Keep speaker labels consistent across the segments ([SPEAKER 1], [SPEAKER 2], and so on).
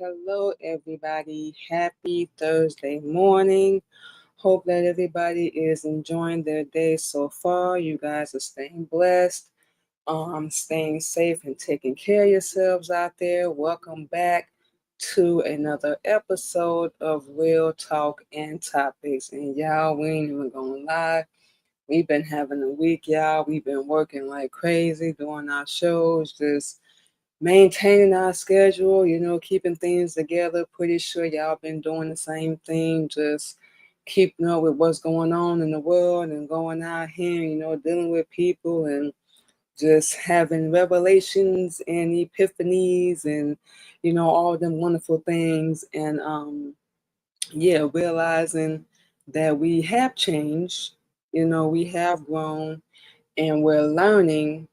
[SPEAKER 1] hello, everybody. Happy Thursday morning. Hope that everybody is enjoying their day so far. You guys are staying blessed, staying safe, and taking care of yourselves out there. Welcome back to another episode of Real Talk and Topics. And y'all, we ain't even gonna lie. We've been having a week, y'all. We've been working like crazy, doing our shows, just maintaining our schedule, keeping things together. Pretty sure y'all been doing the same thing, just keeping up with what's going on in the world and going out here, dealing with people and just having revelations and epiphanies and, all them wonderful things. And yeah, realizing that we have changed, we have grown and we're learning.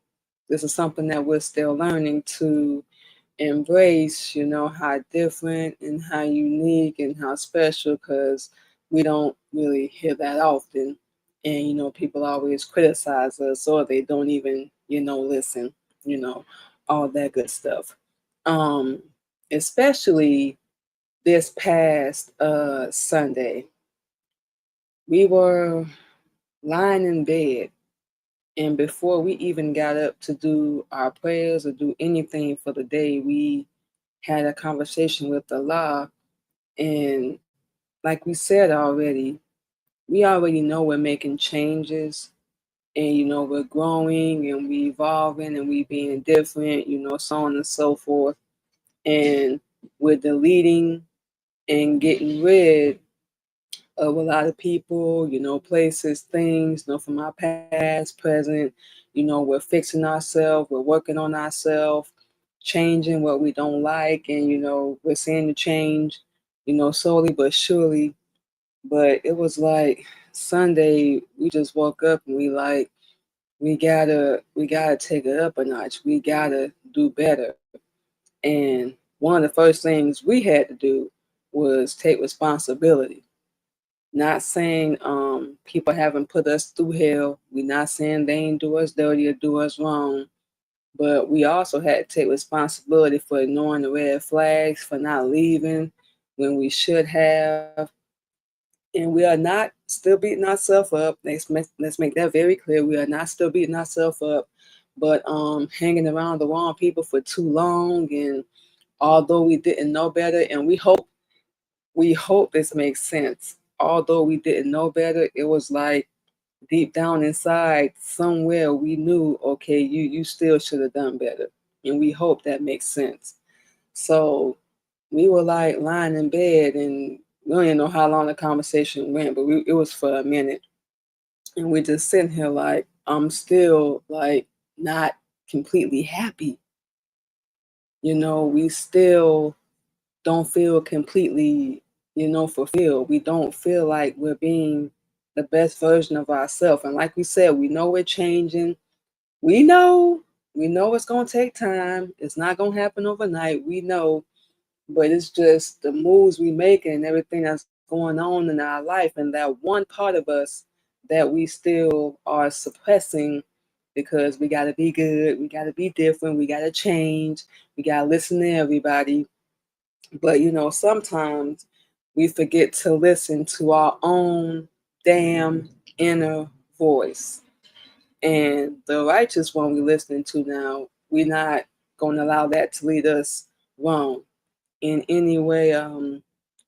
[SPEAKER 1] This is something that we're still learning to embrace, how different and how unique and how special, because we don't really hear that often. And, people always criticize us or they don't even, listen, you know, all that good stuff. Um, Especially this past Sunday, we were lying in bed. And before we even got up to do our prayers or do anything for the day, we had a conversation with Allah. And like we said already, we already know we're making changes and, we're growing and we evolving and we being different, so on and so forth. And we're deleting and getting rid of a lot of people, places, things, from our past, present. We're fixing ourselves, we're working on ourselves, changing what we don't like, and we're seeing the change, slowly but surely. But it was like Sunday, we just woke up and we gotta take it up a notch. We gotta do better. And one of the first things we had to do was take responsibility. Not saying people haven't put us through hell. We're not saying they ain't do us dirty or do us wrong. But we also had to take responsibility for ignoring the red flags, for not leaving when we should have. And we are not still beating ourselves up. Let's make that very clear. We are not still beating ourselves up, but hanging around the wrong people for too long. And although we didn't know better, and we hope this makes sense. Although we didn't know better, it was like deep down inside, somewhere we knew, okay, you still should have done better. And we hope that makes sense. So we were like lying in bed and we don't even know how long the conversation went, but it was for a minute. And we just sitting here like, I'm still like not completely happy. We still don't feel completely, fulfilled. We don't feel like we're being the best version of ourselves. And like we said, we know we're changing. We know, we know it's gonna take time. It's not gonna happen overnight. We know, but it's just the moves we make and everything that's going on in our life, and that one part of us that we still are suppressing because we gotta be good, we gotta be different, we gotta change, we gotta listen to everybody. But sometimes we forget to listen to our own damn inner voice. And the righteous one we're listening to now, we're not going to allow that to lead us wrong in any way,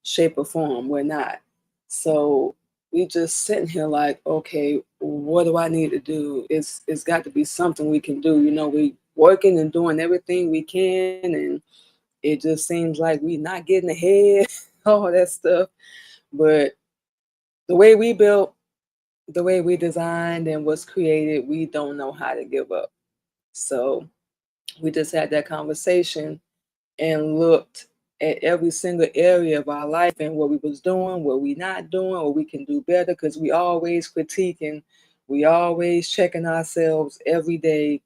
[SPEAKER 1] shape, or form. We're not. So we just sitting here like, okay, what do I need to do? It's got to be something we can do. We working and doing everything we can, and it just seems like we not getting ahead, all that stuff. But the way we built, the way we designed and was created, we don't know how to give up. So we just had that conversation and looked at every single area of our life and what we was doing, what we not doing, what we can do better, because we always critiquing, we always checking ourselves every day.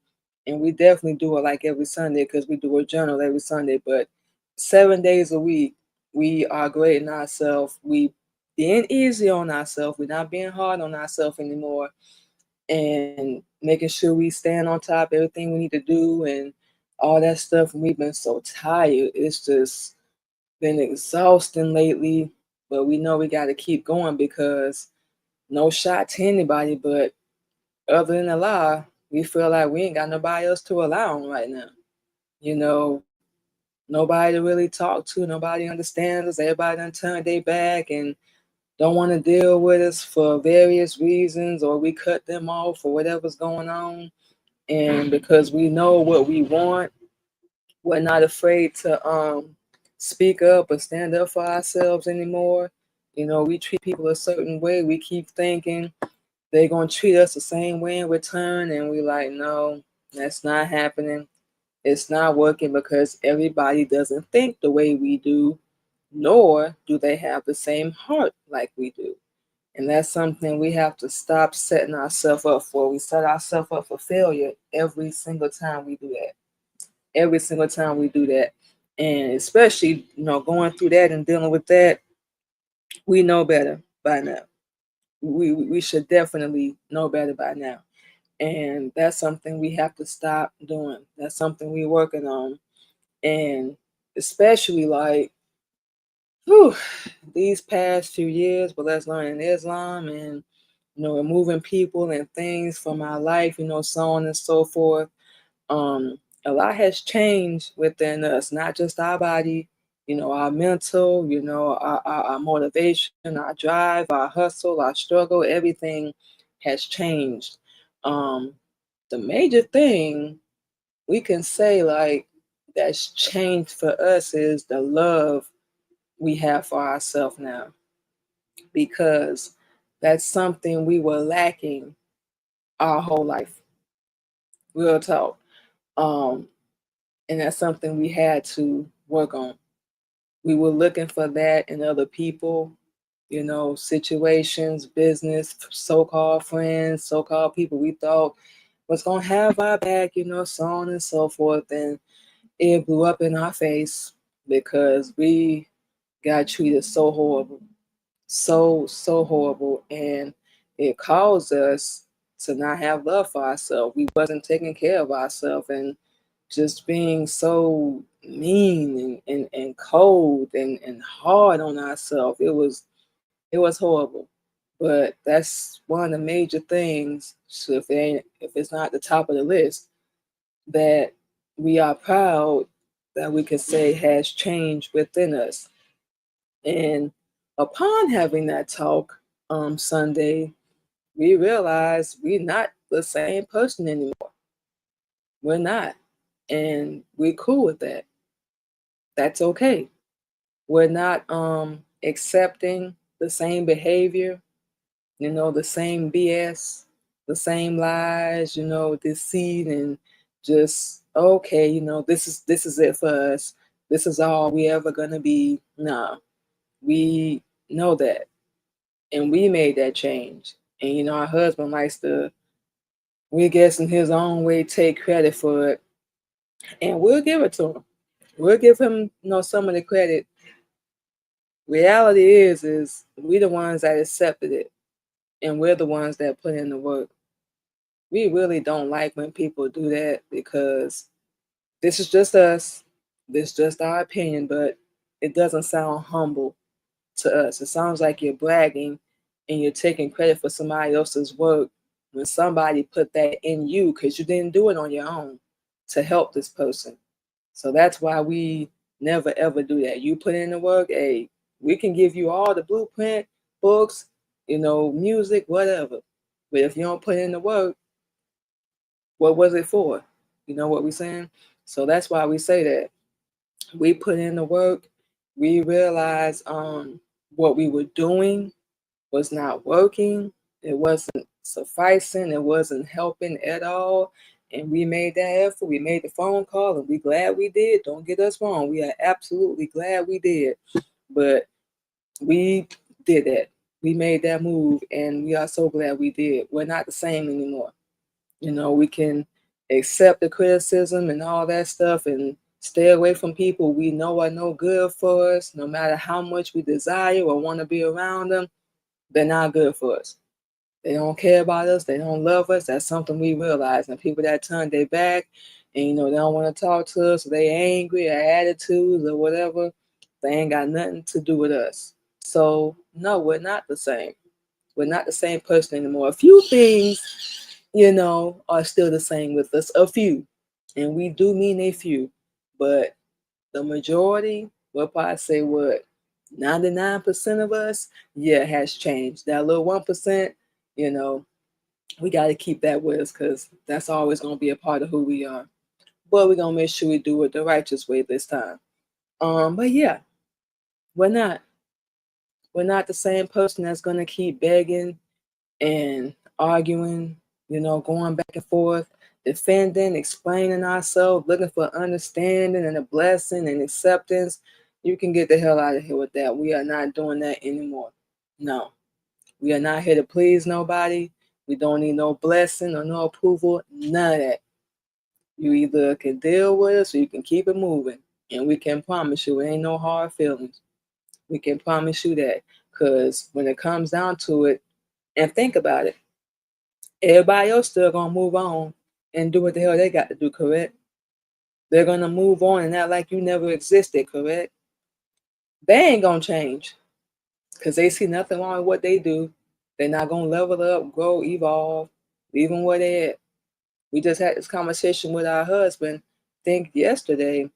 [SPEAKER 1] And we definitely do it like every Sunday because we do a journal every Sunday. But 7 days a week, we are grading ourselves. We being easy on ourselves. We're not being hard on ourselves anymore. And making sure we stand on top of everything we need to do and all that stuff. And we've been so tired. It's just been exhausting lately, but we know we got to keep going because no shot to anybody, but other than Allah, we feel like we ain't got nobody else to rely on right now. You know, nobody to really talk to, nobody understands us, everybody done turned their back and don't want to deal with us for various reasons, or we cut them off for whatever's going on. And because we know what we want, we're not afraid to speak up or stand up for ourselves anymore. You know, we treat people a certain way. We keep thinking they're gonna treat us the same way in return, and we like, no, that's not happening. It's not working because everybody doesn't think the way we do, nor do they have the same heart like we do. And that's something we have to stop setting ourselves up for. We set ourselves up for failure every single time we do that. Every single time we do that. And especially, going through that and dealing with that, we know better by now. We should definitely know better by now. And that's something we have to stop doing. That's something we're working on. And especially like, whew, these past few years, but let's learn in Islam and removing people and things from our life, so on and so forth. Um, a lot has changed within us, not just our body, our mental, our motivation, our drive, our hustle, our struggle, everything has changed. Um, the major thing we can say like that's changed for us is the love we have for ourselves now, because that's something we were lacking our whole life. Real talk. Um, and that's something we had to work on. We were looking for that in other people, situations, business, so-called friends, so-called people we thought was gonna have our back, so on and so forth. And it blew up in our face because we got treated so horrible, so horrible, and it caused us to not have love for ourselves. We wasn't taking care of ourselves, and just being so mean and cold and hard on ourselves. It was horrible. But that's one of the major things, so if it's not the top of the list, that we are proud that we can say has changed within us. And upon having that talk Sunday, we realized we're not the same person anymore. We're not. And we're cool with that. That's okay. We're not accepting the same behavior, the same BS, the same lies, deceit, and just okay, this is it for us. This is all we ever gonna be. Nah, we know that, and we made that change. And our husband likes to, we guess in his own way, take credit for it, and we'll give it to him. We'll give him, some of the credit. Reality is we the ones that accepted it, and we're the ones that put in the work. We really don't like when people do that, because this is just us. This is just our opinion, but it doesn't sound humble to us. It sounds like you're bragging and you're taking credit for somebody else's work when somebody put that in you because you didn't do it on your own to help this person. So that's why we never ever do that. You put in the work, hey, we can give you all the blueprint, books, music, whatever. But if you don't put in the work, what was it for? You know what we're saying? So that's why we say that. We put in the work, we realized what we were doing was not working, it wasn't sufficing, it wasn't helping at all. And we made that effort, we made the phone call, and we glad we did. Don't get us wrong, we are absolutely glad we did. But we did that. We made that move, and we are so glad we did. We're not the same anymore. We can accept the criticism and all that stuff and stay away from people we know are no good for us, no matter how much we desire or want to be around them. They're not good for us. They don't care about us. They don't love us. That's something we realize. And people that turn their back and, they don't want to talk to us, or they angry or attitudes or whatever, They ain't got nothing to do with us. So no, we're not the same. We're not the same person anymore. A few things, are still the same with us. A few. And we do mean a few. But the majority, we'll probably say what, 99% of us, yeah, has changed. That little 1%, you know, we got to keep that with us because that's always going to be a part of who we are. But we're going to make sure we do it the righteous way this time. But yeah, we're not. We're not the same person that's going to keep begging and arguing, going back and forth, defending, explaining ourselves, looking for understanding and a blessing and acceptance. You can get the hell out of here with that. We are not doing that anymore. No, we are not here to please nobody. We don't need no blessing or no approval, none of that. You either can deal with us or you can keep it moving. And we can promise you it ain't no hard feelings. We can promise you that. Because when it comes down to it, and think about it, everybody else still gonna move on and do what the hell they got to do, correct? They're gonna move on and act like you never existed, correct? They ain't gonna change because they see nothing wrong with what they do. They're not gonna level up, grow, evolve, leave them where they at. We just had this conversation with our husband, I think yesterday,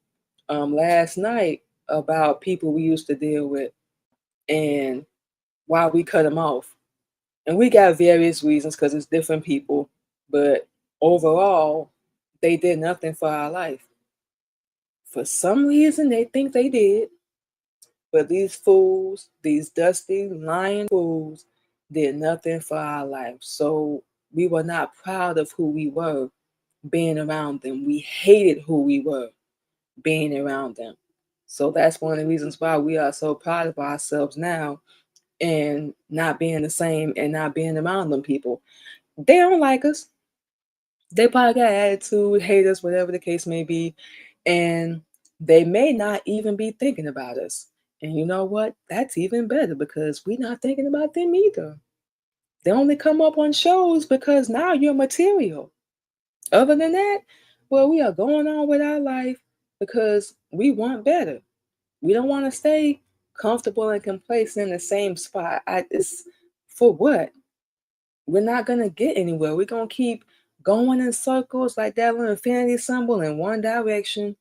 [SPEAKER 1] last night, about people we used to deal with and why we cut them off. And we got various reasons because it's different people, but overall, they did nothing for our life. For some reason, they think they did, but these fools, these dusty, lying fools, did nothing for our life. So we were not proud of who we were being around them. We hated who we were being around them. So that's one of the reasons why we are so proud of ourselves now and not being the same and not being around them people. They don't like us. They probably got attitude, hate us, whatever the case may be, and they may not even be thinking about us. And you know what? That's even better because we're not thinking about them either. They only come up on shows because now you're material. Other than that, well, we are going on with our life because we want better. We don't want to stay comfortable and complacent in the same spot. It's for what? We're not gonna get anywhere. We're gonna keep going in circles like that little infinity symbol in one direction.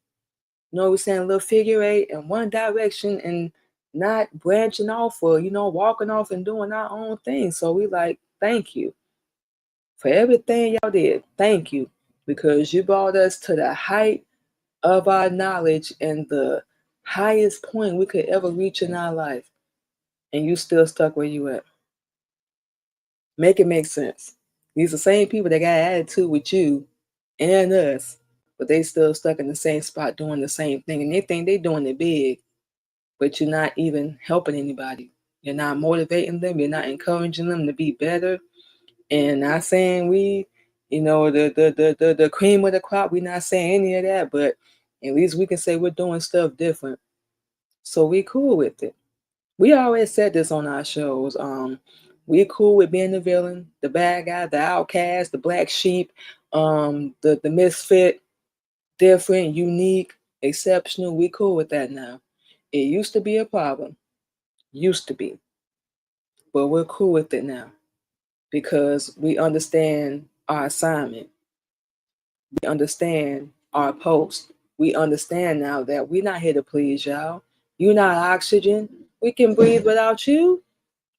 [SPEAKER 1] We're saying a little figure eight in one direction and not branching off or walking off and doing our own thing. So we like, thank you for everything y'all did. Thank you. Because you brought us to the height of our knowledge and the highest point we could ever reach in our life. And you still stuck where you at. Make it make sense. These are the same people that got attitude with you and us, but they still stuck in the same spot doing the same thing. And they think they doing it big, but you're not even helping anybody. You're not motivating them. You're not encouraging them to be better. And not saying we, the cream of the crop. We're not saying any of that, but at least we can say we're doing stuff different. So we cool with it. We always said this on our shows. We're cool with being the villain, the bad guy, the outcast, the black sheep, the misfit, different, unique, exceptional. We cool with that now. It used to be a problem. Used to be. But we're cool with it now because we understand our assignment. We understand our post. We understand now that we're not here to please y'all. You're not oxygen. We can breathe without you.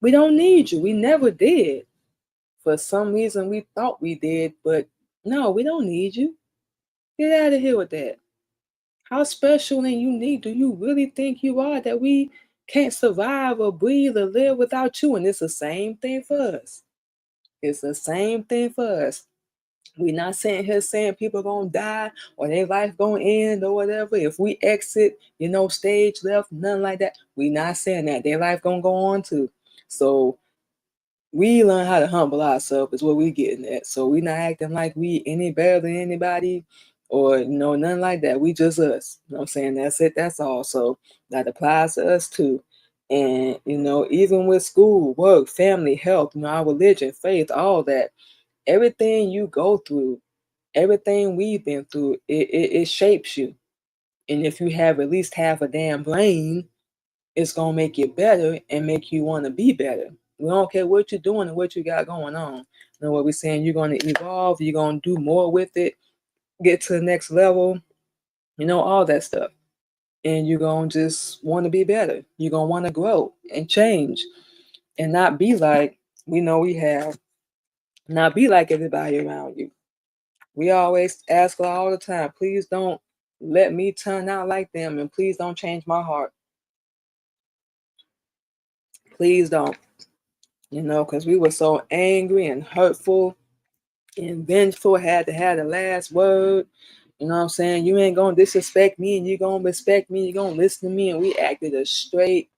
[SPEAKER 1] We don't need you. We never did. For some reason, we thought we did, but no, we don't need you. Get out of here with that. How special and unique do you really think you are that we can't survive or breathe or live without you? And it's the same thing for us. It's the same thing for us. We're not sitting here saying people gonna die or their life gonna end or whatever. If we exit, stage left, nothing like that. We're not saying that. Their life gonna go on too. So we learn how to humble ourselves is what we getting at. So we not acting like we any better than anybody or nothing like that. We just us. You know what I'm saying? That's it, that's all. So that applies to us too. And even with school, work, family, health, our religion, faith, all that, everything you go through, everything we've been through, it shapes you. And if you have at least half a damn brain, it's gonna make you better and make you want to be better. We don't care what you're doing and what you got going on. You know what we're saying? You're gonna evolve. You're gonna do more with it. Get to the next level. You know, all that stuff. And you're gonna just want to be better. You're gonna want to grow and change, and not be like we know we have. Not be like everybody around you. We always ask God all the time, please don't let me turn out like them, and please don't change my heart. Please don't. You know, because we were so angry and hurtful and vengeful, had to have the last word. You know what I'm saying? You ain't gonna disrespect me and you gonna respect me, you gonna listen to me. And we acted a straight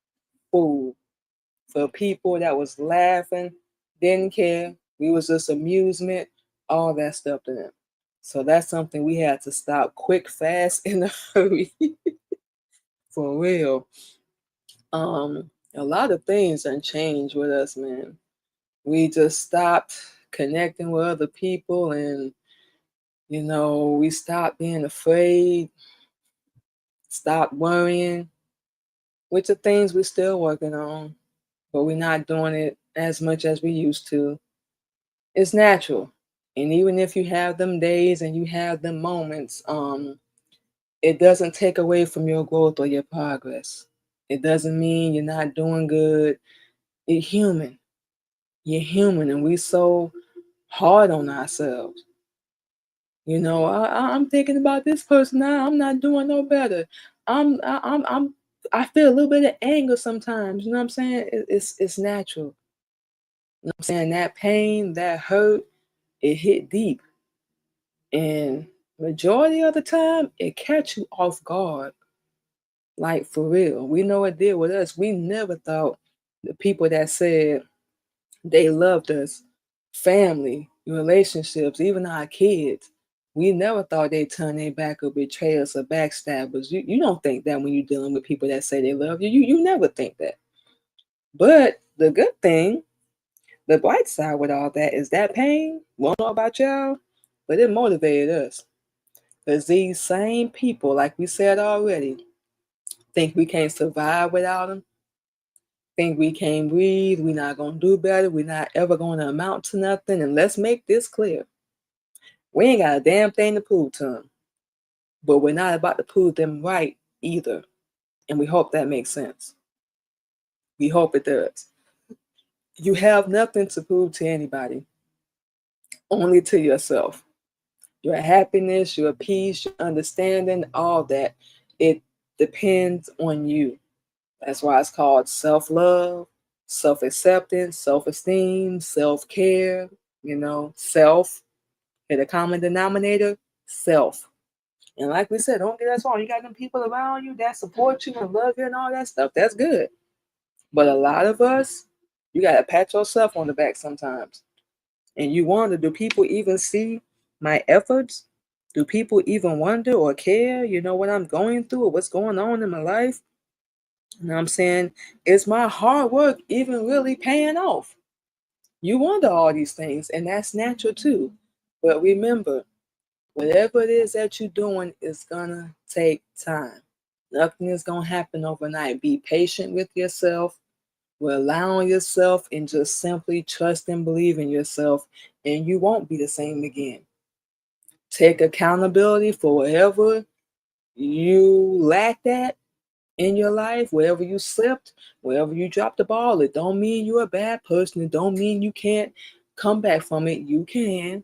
[SPEAKER 1] fool for people that was laughing, didn't care. We was just amusement, all that stuff to them. So that's something we had to stop quick, fast, in a hurry. For real. A lot of things done changed with us, man. We just stopped connecting with other people, and you know, we stopped being afraid, stopped worrying, which are things we're still working on, but we're not doing it as much as we used to. It's natural. And even if you have them days and you have them moments, it doesn't take away from your growth or your progress. It doesn't mean you're not doing good. You're human. You're human, and we so hard on ourselves. You know, I'm thinking about this person now. I'm not doing no better. I feel a little bit of anger sometimes. You know what I'm saying? It's natural. You know what I'm saying? That pain, that hurt, it hit deep, and majority of the time, it catch you off guard. Like for real, we know it did with us. We never thought the people that said they loved us, family, relationships, even our kids. We never thought they'd turn their back or betray us or backstab us. You don't think that when you're dealing with people that say they love you. You never think that. But the good thing, the bright side with all that is that pain, won't know about y'all, but it motivated us. Because these same people, like we said already, think we can't survive without them, think we can't breathe, we're not going to do better, we're not ever going to amount to nothing. And let's make this clear. We ain't got a damn thing to prove to them, but we're not about to prove them right either. And we hope that makes sense. We hope it does. You have nothing to prove to anybody, only to yourself. Your happiness, your peace, your understanding, all that, it depends on you. That's why it's called self-love, self-acceptance, self-esteem, self-care, you know, self. And the common denominator, self. And like we said, don't get us wrong. You got them people around you that support you and love you and all that stuff. That's good. But a lot of us, you got to pat yourself on the back sometimes. And you wonder, do people even see my efforts? Do people even wonder or care, you know, what I'm going through or what's going on in my life? You know what I'm saying? Is my hard work even really paying off? You wonder all these things, and that's natural too. But remember, whatever it is that you're doing is gonna take time. Nothing is gonna happen overnight. Be patient with yourself. We're allowing yourself and just simply trust and believe in yourself, and you won't be the same again. Take accountability for wherever you lacked at in your life, wherever you slipped, wherever you dropped the ball. It don't mean you're a bad person. It don't mean you can't come back from it. You can.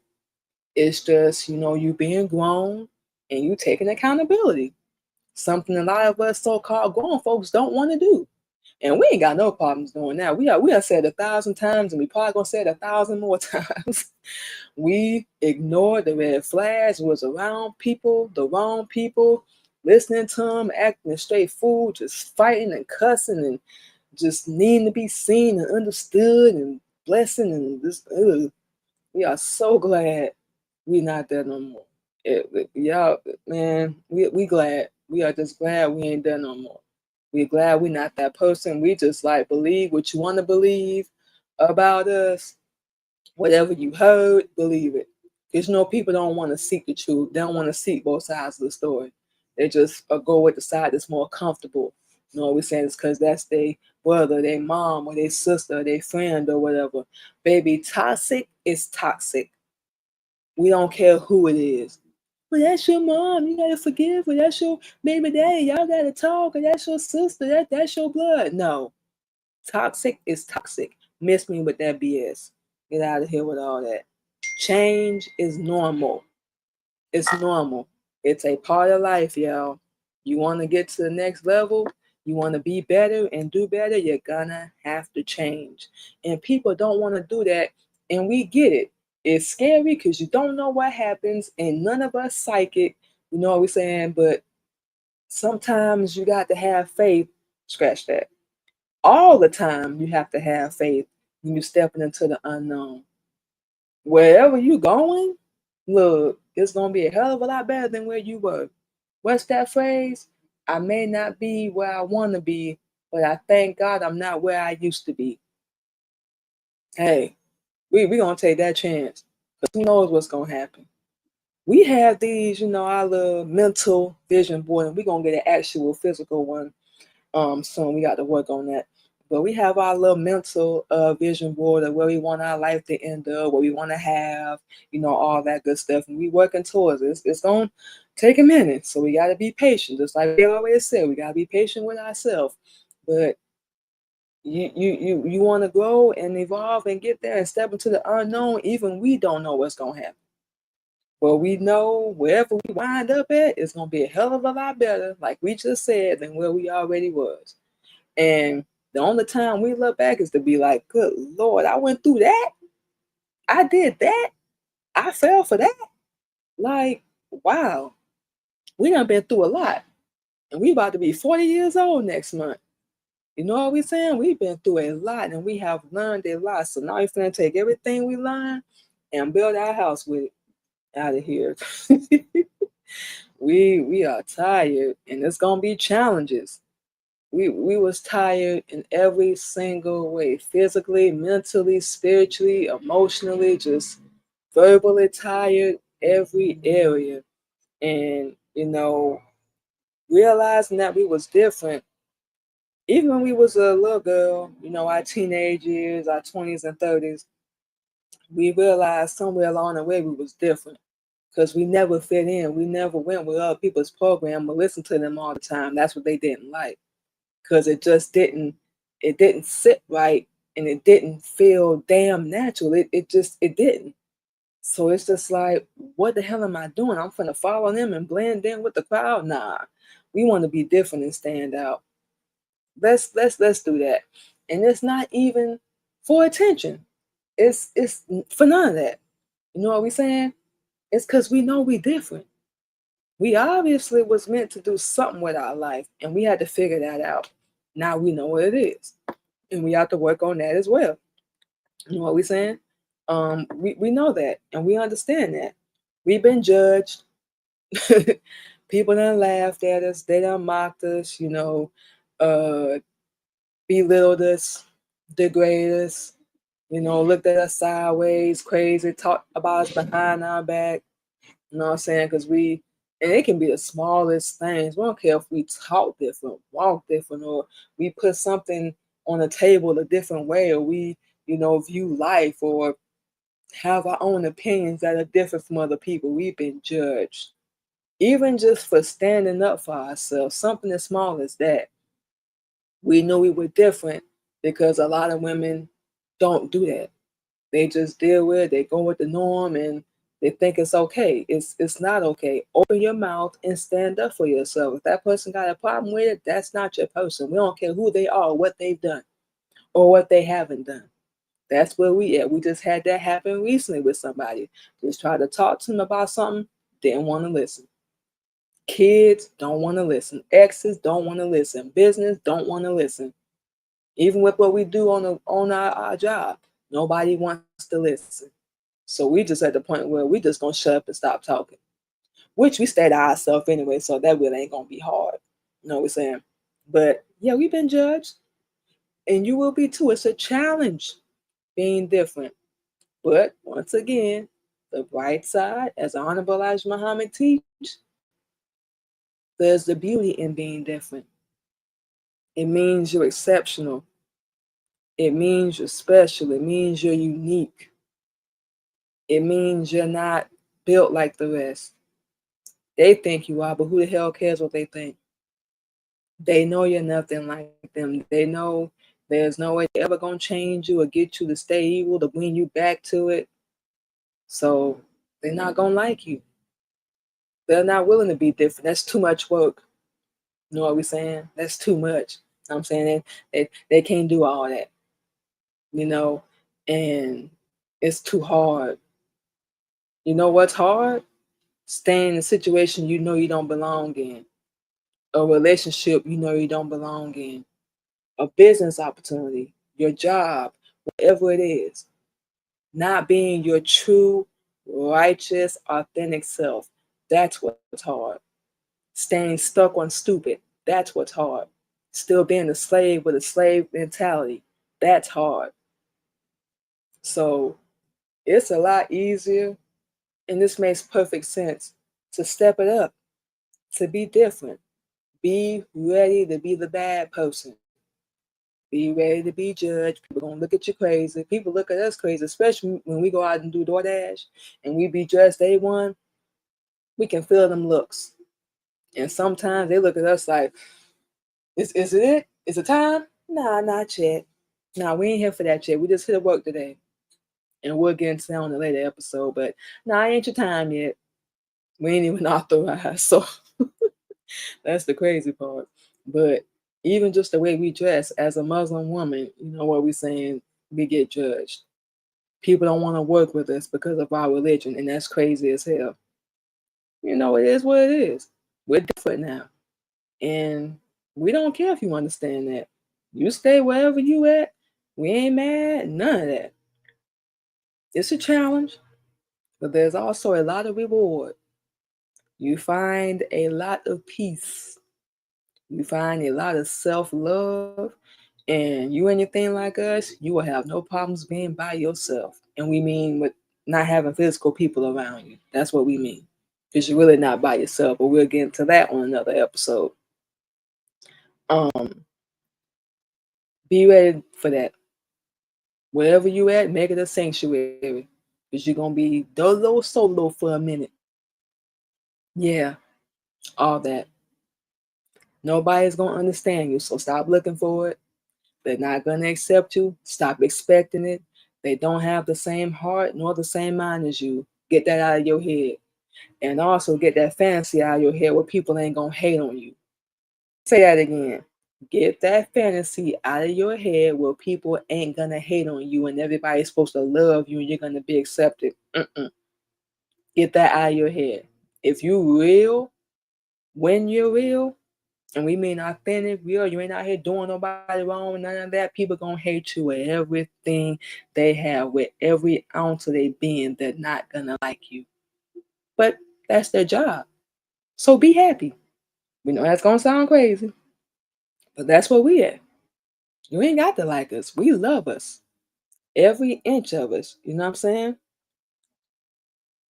[SPEAKER 1] It's just, you know, you being grown and you taking accountability. Something a lot of us so-called grown folks don't want to do. And we ain't got no problems doing that. We have said 1,000 times, and we probably gonna say it 1,000 more times. We ignored the red flags, was around people, the wrong people, listening to them, acting a straight fool, just fighting and cussing and just needing to be seen and understood and blessing and just, we are so glad we not there no more. Y'all, man, we glad. We are just glad we ain't there no more. We're glad we're not that person. We just like believe what you want to believe about us. Whatever you heard, believe it. Because you know people don't want to seek the truth. They don't want to seek both sides of the story. They just go with the side that's more comfortable You know what we're saying? It's because that's their brother, their mom, or their sister, or their friend, or whatever. Baby, toxic is toxic. We don't care who it is. Well, that's your mom. You gotta forgive her. That's your baby daddy. Y'all gotta talk. Or that's your sister. That's your blood. No, toxic is toxic. Miss me with that BS. Get out of here with all that. Change is normal. It's normal. It's a part of life, y'all. You want to get to the next level, you want to be better and do better, you're gonna have to change. And people don't want to do that, and we get it. It's scary because you don't know what happens, and none of us psychic, you know what we're saying? But sometimes you got to have faith. Scratch that. All the time you have to have faith when you're stepping into the unknown. Wherever you going, look, it's gonna be a hell of a lot better than where you were. What's that phrase? I may not be where I want to be, but I thank God I'm not where I used to be. Hey, we gonna take that chance. Cause who knows what's gonna happen? We have these, our little mental vision board, and we're gonna get an actual physical one soon. We got to work on that. But we have our little mental vision board of where we want our life to end up, what we want to have, all that good stuff. And we working towards it. It's going to take a minute. So we got to be patient. Just like we always said, we got to be patient with ourselves. But you want to grow and evolve and get there and step into the unknown. Even we don't know what's going to happen. But we know wherever we wind up at, it's going to be a hell of a lot better, like we just said, than where we already was. And the only time we look back is to be like, good Lord, I went through that. I did that. I fell for that. Like, wow, we done been through a lot. And we about to be 40 years old next month. You know what we're saying? We've been through a lot and we have learned a lot. So now we're going to take everything we learned and build our house with it out of here. we are tired and it's gonna be challenges. We was tired in every single way, physically, mentally, spiritually, emotionally, just verbally tired, every area. And realizing that we was different, even when we was a little girl, our teenage years, our 20s and 30s, we realized somewhere along the way we was different because we never fit in. We never went with other people's program or listened to them all the time. That's what they didn't like, because it didn't sit right, and it didn't feel damn natural. It didn't. So it's just like, what the hell am I doing? I'm gonna follow them and blend in with the crowd? Nah, we want to be different and stand out. Let's do that. And it's not even for attention. It's for none of that. You know what we saying? It's because we know we different. We obviously was meant to do something with our life, and we had to figure that out. Now we know what it is, and we have to work on that as well. You know what we saying? We know that, and we understand that. We've been judged. People done laughed at us. They done mocked us. Uh, belittled us, degraded us. Looked at us sideways, crazy, talked about us behind our back. You know what I'm saying? And it can be the smallest things. We don't care if we talk different, walk different, or we put something on the table a different way, or we, view life, or have our own opinions that are different from other people. We've been judged. Even just for standing up for ourselves, something as small as that. We knew we were different because a lot of women don't do that. They just deal with it, they go with the norm, and they think it's okay. It's not okay. Open your mouth and stand up for yourself. If that person got a problem with it, that's not your person. We don't care who they are, what they've done, or what they haven't done. That's where we at. We just had that happen recently with somebody. Just tried to talk to them about something, didn't want to listen. Kids don't want to listen. Exes don't want to listen. Business don't want to listen. Even with what we do on our job, nobody wants to listen. So we just at the point where we just gonna shut up and stop talking, which we stay to ourselves anyway. So that really ain't gonna be hard. You know what we're saying? But yeah, we've been judged, and you will be too. It's a challenge being different. But once again, the bright side, as Honorable Elijah Muhammad teach, there's the beauty in being different. It means you're exceptional. It means you're special. It means you're unique. It means you're not built like the rest. They think you are, but who the hell cares what they think? They know you're nothing like them. They know there's no way they're ever gonna change you or get you to stay evil to bring you back to it. So they're not gonna like you. They're not willing to be different. That's too much work. You know what we're saying? That's too much. I'm saying they can't do all that, you know, and it's too hard. You know what's hard? Staying in a situation you know you don't belong in, a relationship you know you don't belong in, a business opportunity, your job, whatever it is, not being your true, righteous, authentic self. That's what's hard. Staying stuck on stupid. That's what's hard. Still being a slave with a slave mentality. That's hard. So it's a lot easier, and this makes perfect sense, to step it up, to be different. Be ready to be the bad person. Be ready to be judged. People gonna look at you crazy. People look at us crazy, especially when we go out and do DoorDash and we be dressed A1. We can feel them looks. And sometimes they look at us like, is it it? Is it time? Nah, not yet. Nah, we ain't here for that yet. We just hit work today. And we'll get into that on a later episode. But nah, ain't your time yet. We ain't even authorized. So that's the crazy part. But even just the way we dress as a Muslim woman, you know what we're saying, we get judged. People don't want to work with us because of our religion, and that's crazy as hell. You know, it is what it is. We're different now. And we don't care if you understand that. You stay wherever you at. We ain't mad, none of that. It's a challenge, but there's also a lot of reward. You find a lot of peace. You find a lot of self-love. And you anything like us, you will have no problems being by yourself. And we mean with not having physical people around you. That's what we mean. Because you're really not by yourself. But we'll get into that on another episode. Um, be ready for that. Wherever you at, make it a sanctuary. Because you're gonna be dolo solo for a minute. Yeah, all that. Nobody's gonna understand you. So stop looking for it. They're not gonna accept you. Stop expecting it. They don't have the same heart nor the same mind as you. Get that out of your head. And also get that fantasy out of your head where people ain't gonna hate on you. Say that again. Get that fantasy out of your head where people ain't gonna hate on you and everybody's supposed to love you and you're gonna be accepted. Get that out of your head. If you real, when you're real, and we mean authentic, real, you ain't out here doing nobody wrong, none of that, people gonna hate you with everything they have, with every ounce of their being. They're not gonna like you. But that's their job. So be happy. We know that's gonna sound crazy, but that's where we at. You ain't got to like us. We love us. Every inch of us. You know what I'm saying?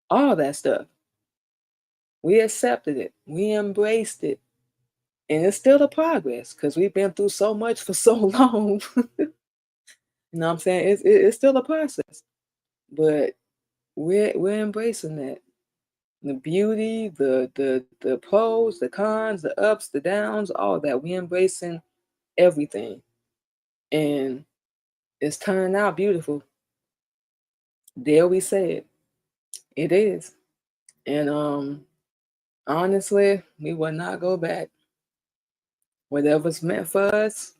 [SPEAKER 1] All that stuff. We accepted it. We embraced it. And it's still a progress because we've been through so much for so long. You know what I'm saying? It's still a process. But we're embracing that. The beauty, the pros, the cons, the ups, the downs, all that. We embracing everything. And it's turning out beautiful. Dare we say it. It is. And honestly, we will not go back. Whatever's meant for us,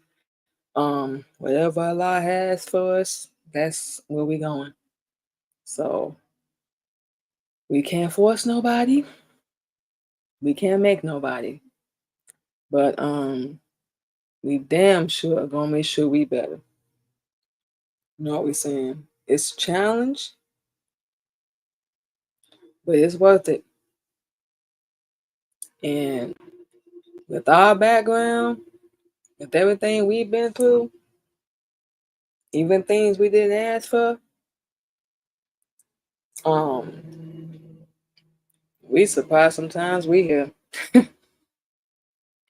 [SPEAKER 1] whatever Allah has for us, that's where we're going. So we can't force nobody. We can't make nobody. But we damn sure gonna make sure we better. You know what we're saying? It's a challenge, but it's worth it. And with our background, with everything we've been through, even things we didn't ask for, um, we surprised sometimes we here.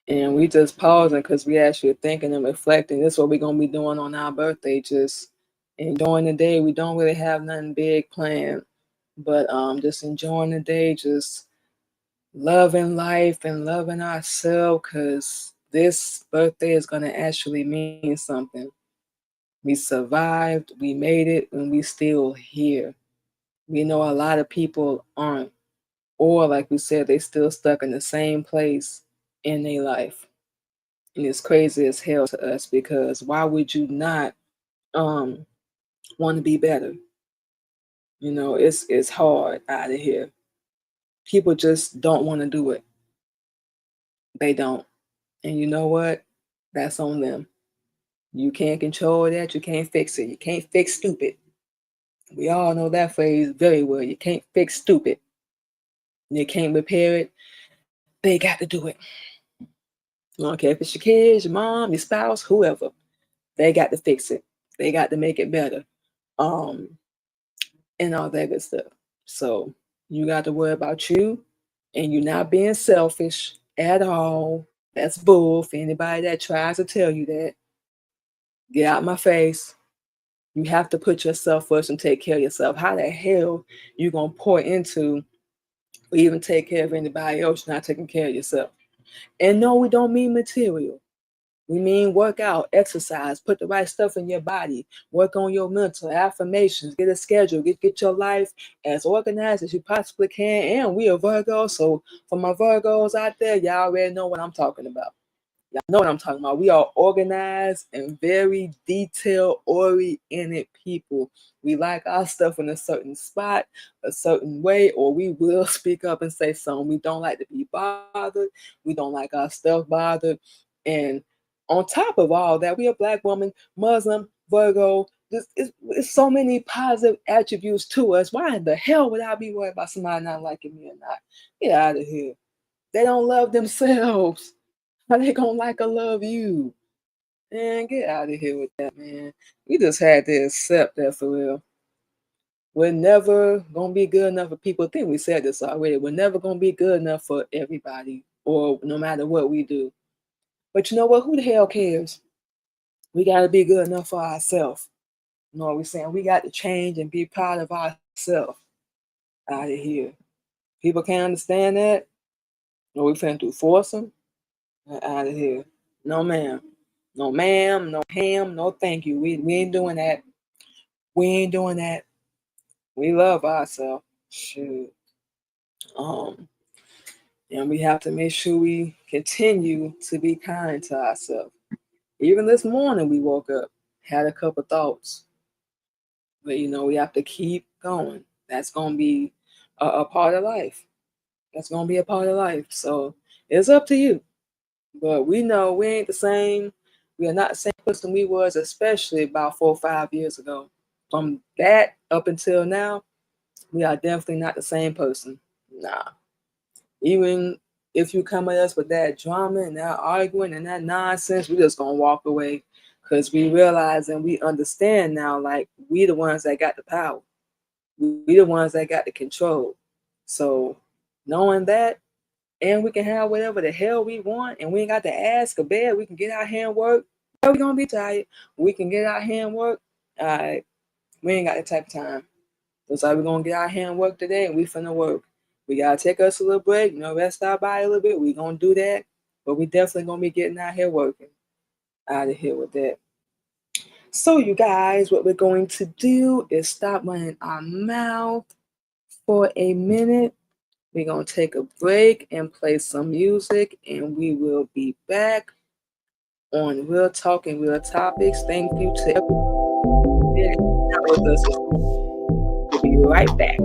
[SPEAKER 1] And we just pausing because we actually thinking and reflecting. This is what we're gonna be doing on our birthday, just enjoying the day. We don't really have nothing big planned, but just enjoying the day, just loving life and loving ourselves, because this birthday is gonna actually mean something. We survived, we made it, and we still here. We know a lot of people aren't, or like we said, they still stuck in the same place in their life. And it's crazy as hell to us, because why would you not um want to be better? It's hard out of here. People just don't want to do it. They don't. And you know what? That's on them. You can't control that. You can't fix it. You can't fix stupid. We all know that phrase very well. You can't fix stupid. You can't repair it. They got to do it. I don't care if it's your kids, your mom, your spouse, whoever. They got to fix it. They got to make it better. Um, and all that good stuff. So you got to worry about you, and you're not being selfish at all. That's bull for anybody that tries to tell you that. Get out my face. You have to put yourself first and take care of yourself. How the hell you gonna pour into or even take care of anybody else not taking care of yourself? And no, we don't mean material. We mean work out, exercise, put the right stuff in your body, work on your mental, affirmations, get a schedule, get your life as organized as you possibly can. And we are Virgo, so for my Virgos out there, y'all already know what I'm talking about. Y'all know what I'm talking about. We are organized and very detail-oriented people. We like our stuff in a certain spot, a certain way, or we will speak up and say something. We don't like to be bothered. We don't like our stuff bothered. And on top of all that, we are Black woman, Muslim, Virgo. It's so many positive attributes to us. Why in the hell would I be worried about somebody not liking me or not? Get out of here. They don't love themselves. How they gonna like or love you? Man, get out of here with that, man. We just had to accept that for real. We're never gonna be good enough for people. I think we said this already. We're never gonna be good enough for everybody, or no matter what we do. But you know what? Who the hell cares? We gotta be good enough for ourselves. You know what we're saying? We got to change and be proud of ourselves out of here. People can't understand that. No, we finna do force them out of here. No, ma'am. No, ma'am. No ham. No, thank you. We ain't doing that. We ain't doing that. We love ourselves. Shoot. Um, and we have to make sure we continue to be kind to ourselves. Even this morning, we woke up, had a couple thoughts, but we have to keep going. That's gonna be a part of life. That's gonna be a part of life. So it's up to you. But we know we ain't the same. We are not the same person we was, especially about 4 or 5 years ago. From that up until now, we are definitely not the same person. Nah. Even if you come at us with that drama and that arguing and that nonsense, we just gonna walk away, because we realize and we understand now, like, we the ones that got the power. We the ones that got the control. So knowing that, and we can have whatever the hell we want, and we ain't got to ask or beg. We can get out here and work. Yeah, we gonna be tired. We can get out here and work. All right, we ain't got the type of time. Looks like we're gonna get out here and work today, and we finna work. We gotta take us a little break, rest our body a little bit. We gonna do that, but we definitely gonna be getting out here working. Out of here with that. So you guys, what we're going to do is stop running our mouth for a minute. We're going to take a break and play some music, and we will be back on Real Talk and Real Topics. Thank you to everyone with us. We'll be right back.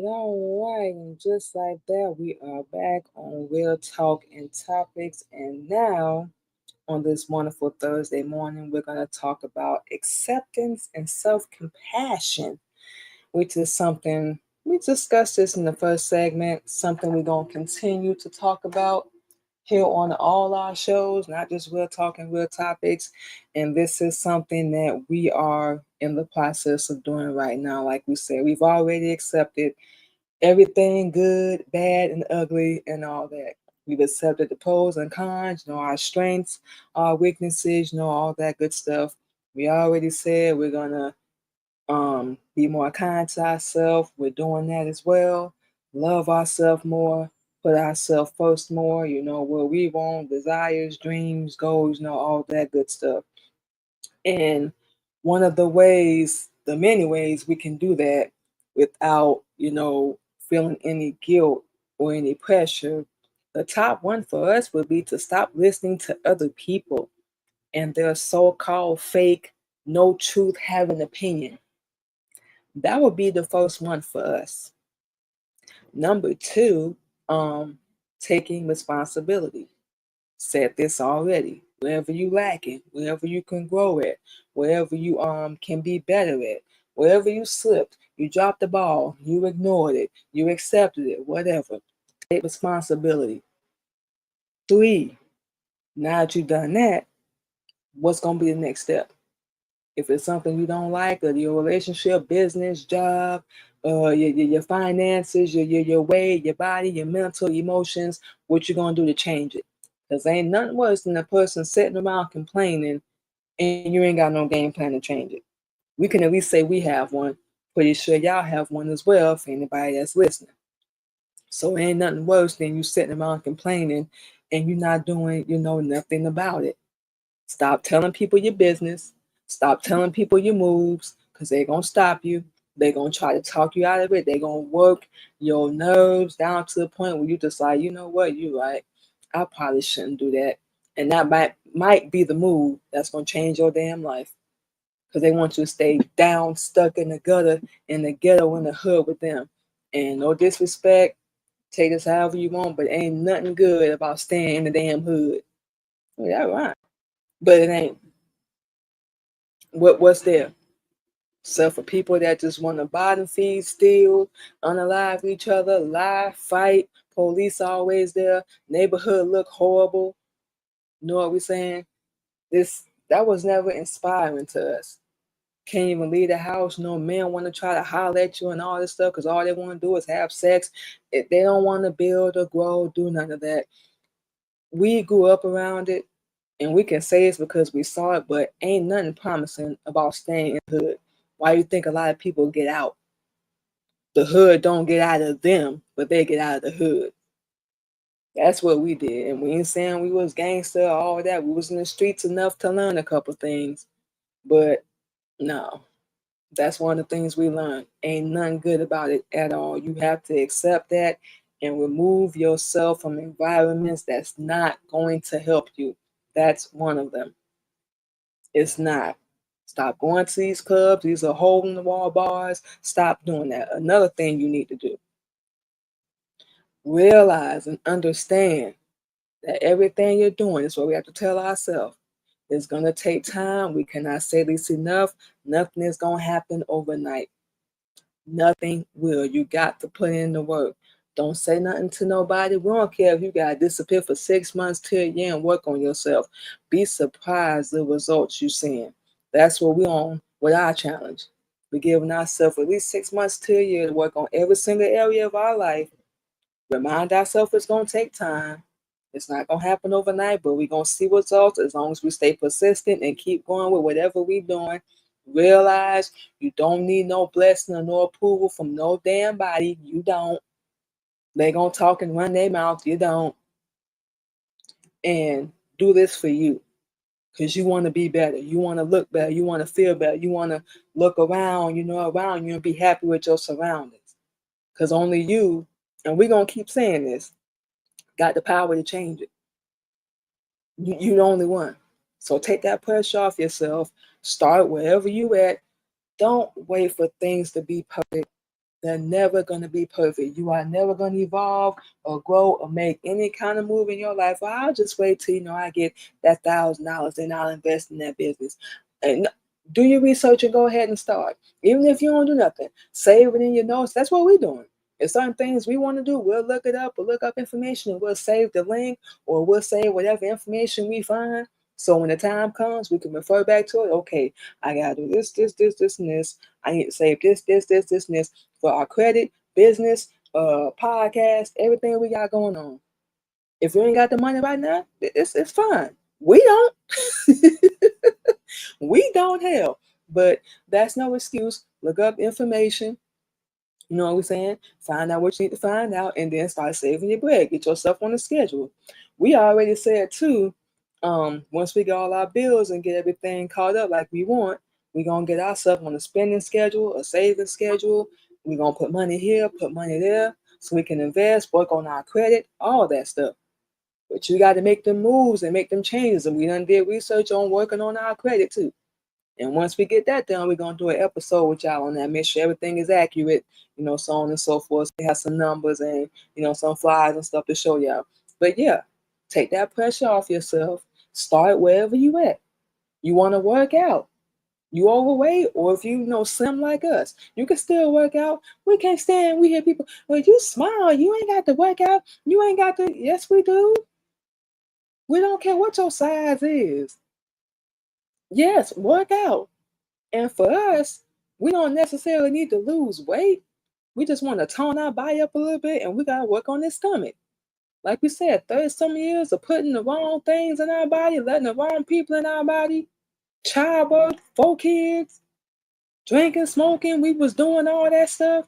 [SPEAKER 1] All right. And just like that, we are back on Real Talk and Topics. And now on this wonderful Thursday morning, we're going to talk about acceptance and self-compassion, which is something we discussed this in the first segment, something we're going to continue to talk about here on all our shows, not just Real Talking Real Topics. And this is something that we are in the process of doing right now. Like we said, we've already accepted everything good, bad, and ugly, and all that. We've accepted the pros and cons, our strengths, our weaknesses, all that good stuff. We already said we're gonna be more kind to ourselves. We're doing that as well. Love ourselves more, put ourselves first more, what we want, desires, dreams, goals, all that good stuff. And one of the ways, the many ways we can do that without, feeling any guilt or any pressure, the top one for us would be to stop listening to other people and their so-called fake, no truth having opinion. That would be the first one for us. Number two, taking responsibility. Said this already. Wherever you lacking, wherever you can grow at, wherever you can be better at, wherever you slipped, you dropped the ball, you ignored it, you accepted it, whatever. Take responsibility. Three, now that you've done that, what's gonna be the next step? If it's something you don't like, or your relationship, business, job, your finances, your weight, your body, your mental, emotions, what you gonna do to change it? Because ain't nothing worse than a person sitting around complaining and you ain't got no game plan to change it. We can at least say we have one. Pretty sure y'all have one as well for anybody that's listening. So ain't nothing worse than you sitting around complaining and you're not doing, nothing about it. Stop telling people your business. Stop telling people your moves, because they're going to stop you. They're going to try to talk you out of it. They're going to work your nerves down to the point where you decide, you know what, you're right. I probably shouldn't do that. And that might be the move that's going to change your damn life, because they want you to stay down, stuck in the gutter, in the ghetto, in the hood with them. And no disrespect, take this however you want, but ain't nothing good about staying in the damn hood. Yeah, right. But it ain't. What's there? So for people that just want to bottom feed, steal, unalive each other, lie, fight, police always there, neighborhood look horrible. You know what we're saying? That was never inspiring to us. Can't even leave the house. No men want to try to holler at you and all this stuff, because all they want to do is have sex. They don't want to build or grow, do none of that. We grew up around it, and we can say it's because we saw it, but ain't nothing promising about staying in the hood. Why you think a lot of people get out? The hood don't get out of them, but they get out of the hood. That's what we did. And we ain't saying we was gangster, all that. We was in the streets enough to learn a couple things. But no, that's one of the things we learned. Ain't nothing good about it at all. You have to accept that and remove yourself from environments that's not going to help you. That's one of them. It's not. Stop going to these clubs. These are hole in the wall bars. Stop doing that. Another thing you need to do. Realize and understand that everything you're doing is what we have to tell ourselves. It's going to take time. We cannot say this enough. Nothing is going to happen overnight. Nothing will. You got to put in the work. Don't say nothing to nobody. We don't care if you got to disappear for 6 months to a year and work on yourself. Be surprised the results you're seeing. That's what we're on with our challenge. We're giving ourselves at least 6 months to a year to work on every single area of our life. Remind ourselves it's going to take time. It's not going to happen overnight, but we're going to see results as long as we stay persistent and keep going with whatever we're doing. Realize you don't need no blessing or no approval from no damn body. You don't. They're going to talk and run their mouth. You don't. And do this for you, because you want to be better. You want to look better. You want to feel better. You want to look around, around you and be happy with your surroundings. Because only you, and we're going to keep saying this, got the power to change it. You're the only one. So take that pressure off yourself. Start wherever you at. Don't wait for things to be perfect. They're never going to be perfect. You are never going to evolve or grow or make any kind of move in your life. Well, I'll just wait till I get that $1,000 and I'll invest in that business. And do your research and go ahead and start. Even if you don't do nothing, save it in your notes. That's what we're doing. If certain things we want to do, we'll look it up or look up information and we'll save the link or we'll save whatever information we find. So when the time comes, we can refer back to it. Okay, I gotta do this, and this. I need to save this, and this for our credit, business, podcast, everything we got going on. If you ain't got the money right now, it's fine. We don't. We don't help. But that's no excuse. Look up information. You know what we're saying? Find out what you need to find out and then start saving your bread. Get yourself on the schedule. We already said too, once we get all our bills and get everything caught up like we want, we're gonna get ourselves on a spending schedule, a saving schedule. We're gonna put money here, put money there, so we can invest, work on our credit, all that stuff. But you got to make them moves and make them changes. And we done did research on working on our credit too. And once we get that done, we're gonna do an episode with y'all on that. Make sure everything is accurate, so on and so forth. We have some numbers and some flies and stuff to show y'all. But yeah, take that pressure off yourself. Start wherever you at. You want to work out. You overweight, or if slim like us, you can still work out. We can't stand. We hear people, well, you small. You ain't got to work out. You ain't got to. Yes, we do. We don't care what your size is. Yes, work out. And for us, we don't necessarily need to lose weight. We just want to tone our body up a little bit and we got to work on this stomach. Like we said, 30 some years of putting the wrong things in our body, letting the wrong people in our body, childbirth, 4 kids, drinking, smoking. We was doing all that stuff.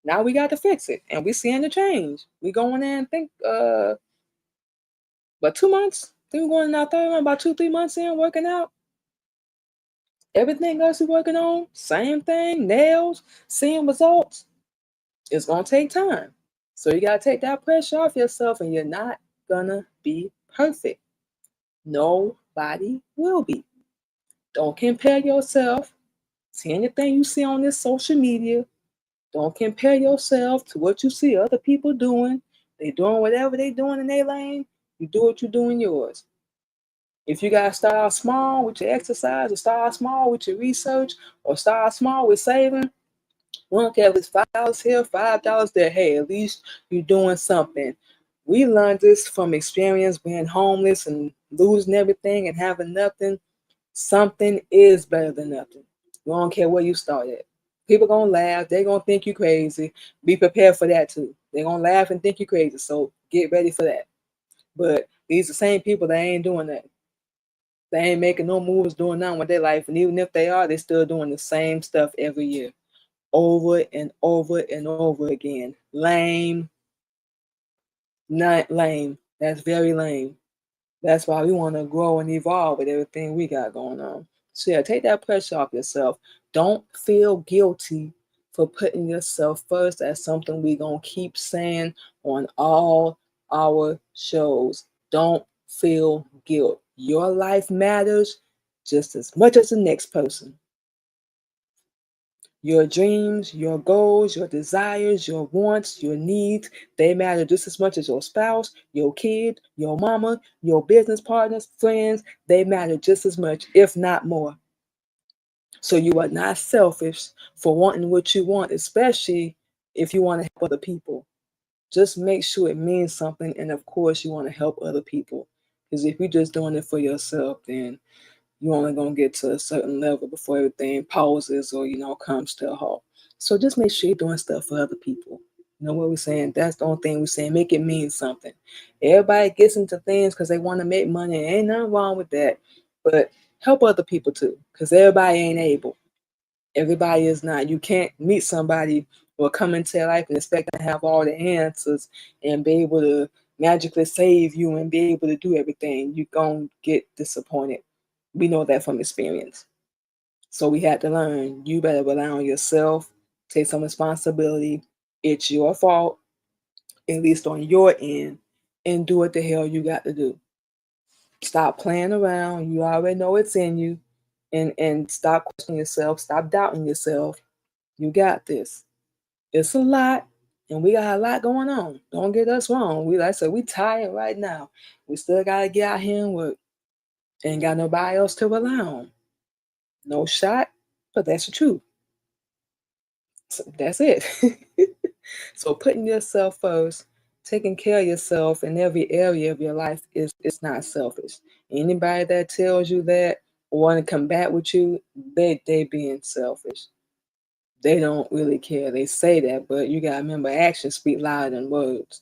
[SPEAKER 1] Now we got to fix it. And we seeing the change. We going in, I think, about 2 months. I think we're going in our third one, about 2, 3 months in, working out. Everything else we're working on, same thing, nails, seeing results. It's going to take time. So you got to take that pressure off yourself and you're not going to be perfect. Nobody will be. Don't compare yourself to anything you see on this social media. Don't compare yourself to what you see other people doing. They doing whatever they doing in their lane. You do what you do in yours. If you got to start out small with your exercise or start out small with your research or start out small with saving, we don't care if it's $5 here, $5 there. Hey, at least you're doing something. We learned this from experience being homeless and losing everything and having nothing. Something is better than nothing. We don't care where you start at. People gonna laugh. They're gonna think you crazy. Be prepared for that too. They're gonna laugh and think you crazy. So get ready for that. But these are the same people that ain't doing that. They ain't making no moves, doing nothing with their life. And even if they are, they're still doing the same stuff every year, over and over and over again. Lame, not lame. That's very lame. That's why we want to grow and evolve with everything we got going on. So yeah, take that pressure off yourself. Don't feel guilty for putting yourself first. That's something we're going to keep saying on all our shows. Don't feel guilt. Your life matters just as much as the next person. Your dreams, your goals, your desires, your wants, your needs, they matter just as much as your spouse, your kid, your mama, your business partners, friends. They matter just as much, if not more. So you are not selfish for wanting what you want, especially if you want to help other people. Just make sure it means something. And of course, you want to help other people. Because if you're just doing it for yourself, then you're only going to get to a certain level before everything pauses or, comes to a halt. So just make sure you're doing stuff for other people. You know what we're saying? That's the only thing we're saying. Make it mean something. Everybody gets into things because they want to make money. Ain't nothing wrong with that. But help other people too, because everybody ain't able. Everybody is not. You can't meet somebody or come into their life and expect them to have all the answers and be able to magically save you and be able to do everything. You're going to get disappointed. We know that from experience. So we had to learn. You better rely on yourself. Take some responsibility. It's your fault, at least on your end, and do what the hell you got to do. Stop playing around. You already know it's in you. And stop questioning yourself. Stop doubting yourself. You got this. It's a lot, and we got a lot going on. Don't get us wrong. Like I said, we tired right now. We still gotta get out here and work. Ain't got nobody else to rely on. No shot, but that's the truth. So that's it. So putting yourself first, taking care of yourself in every area of your life is not selfish. Anybody that tells you that or want to combat with you, they being selfish. They don't really care. They say that, but you gotta remember actions speak louder than words.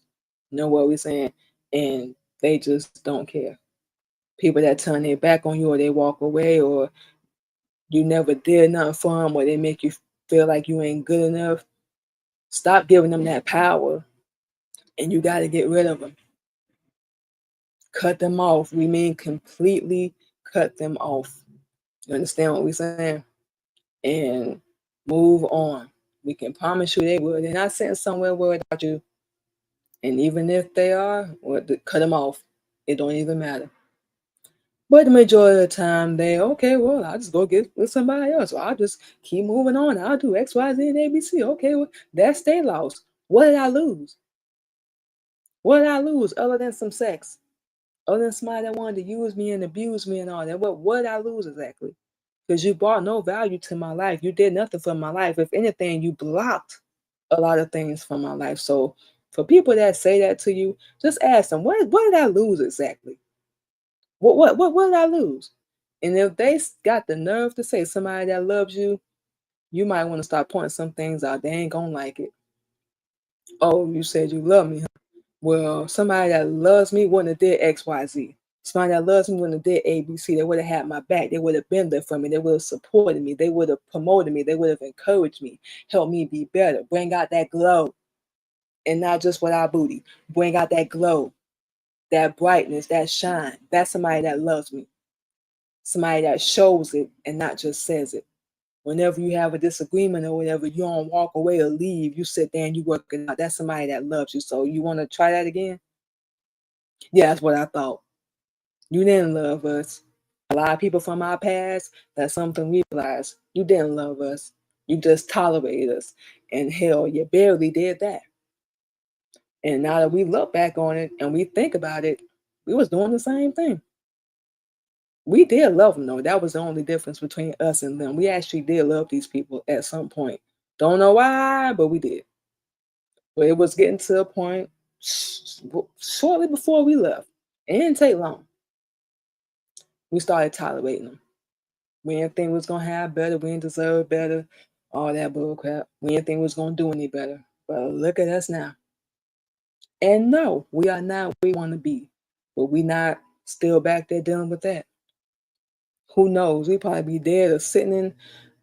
[SPEAKER 1] You know what we're saying? And they just don't care. People that turn their back on you or they walk away or you never did nothing for them or they make you feel like you ain't good enough, stop giving them that power and you got to get rid of them. Cut them off. We mean completely cut them off. You understand what we're saying? And move on. We can promise you they will. They're not sitting somewhere worried about you. And even if they are, well, cut them off. It don't even matter. But the majority of the time, they okay. Well, I'll just go get with somebody else. Or I'll just keep moving on. I'll do X, Y, Z, and ABC. Okay, well, that's their loss. What did I lose? What did I lose other than some sex? Other than somebody that wanted to use me and abuse me and all that. What did I lose exactly? Because you brought no value to my life. You did nothing for my life. If anything, you blocked a lot of things from my life. So for people that say that to you, just ask them, what did I lose exactly? What did I lose? And if they got the nerve to say somebody that loves you, you might want to start pointing some things out. They ain't gonna like it. Oh, you said you love me, huh? Well, somebody that loves me wouldn't have did X, Y, Z. Somebody that loves me wouldn't have did ABC. They would have had my back. They would have been there for me. They would have supported me. They would have promoted me. They would have encouraged me, helped me be better, bring out that glow, and not just with our booty. Bring out that glow, that brightness, that shine. That's somebody that loves me. Somebody that shows it and not just says it. Whenever you have a disagreement or whatever, you don't walk away or leave. You sit there and you work it out. That's somebody that loves you. So you want to try that again? Yeah, that's what I thought. You didn't love us. A lot of people from our past, that's something we realized. You didn't love us. You just tolerated us. And hell, you barely did that. And now that we look back on it and we think about it, we was doing the same thing. We did love them though. That was the only difference between us and them. We actually did love these people at some point. Don't know why, but we did. But it was getting to a point shortly before we left. It didn't take long. We started tolerating them. We didn't think we was gonna have better. We didn't deserve better. All that bull crap. We didn't think we was gonna do any better. But look at us now. And no, we are not where we want to be. But we not still back there dealing with that. Who knows? We probably be dead or sitting in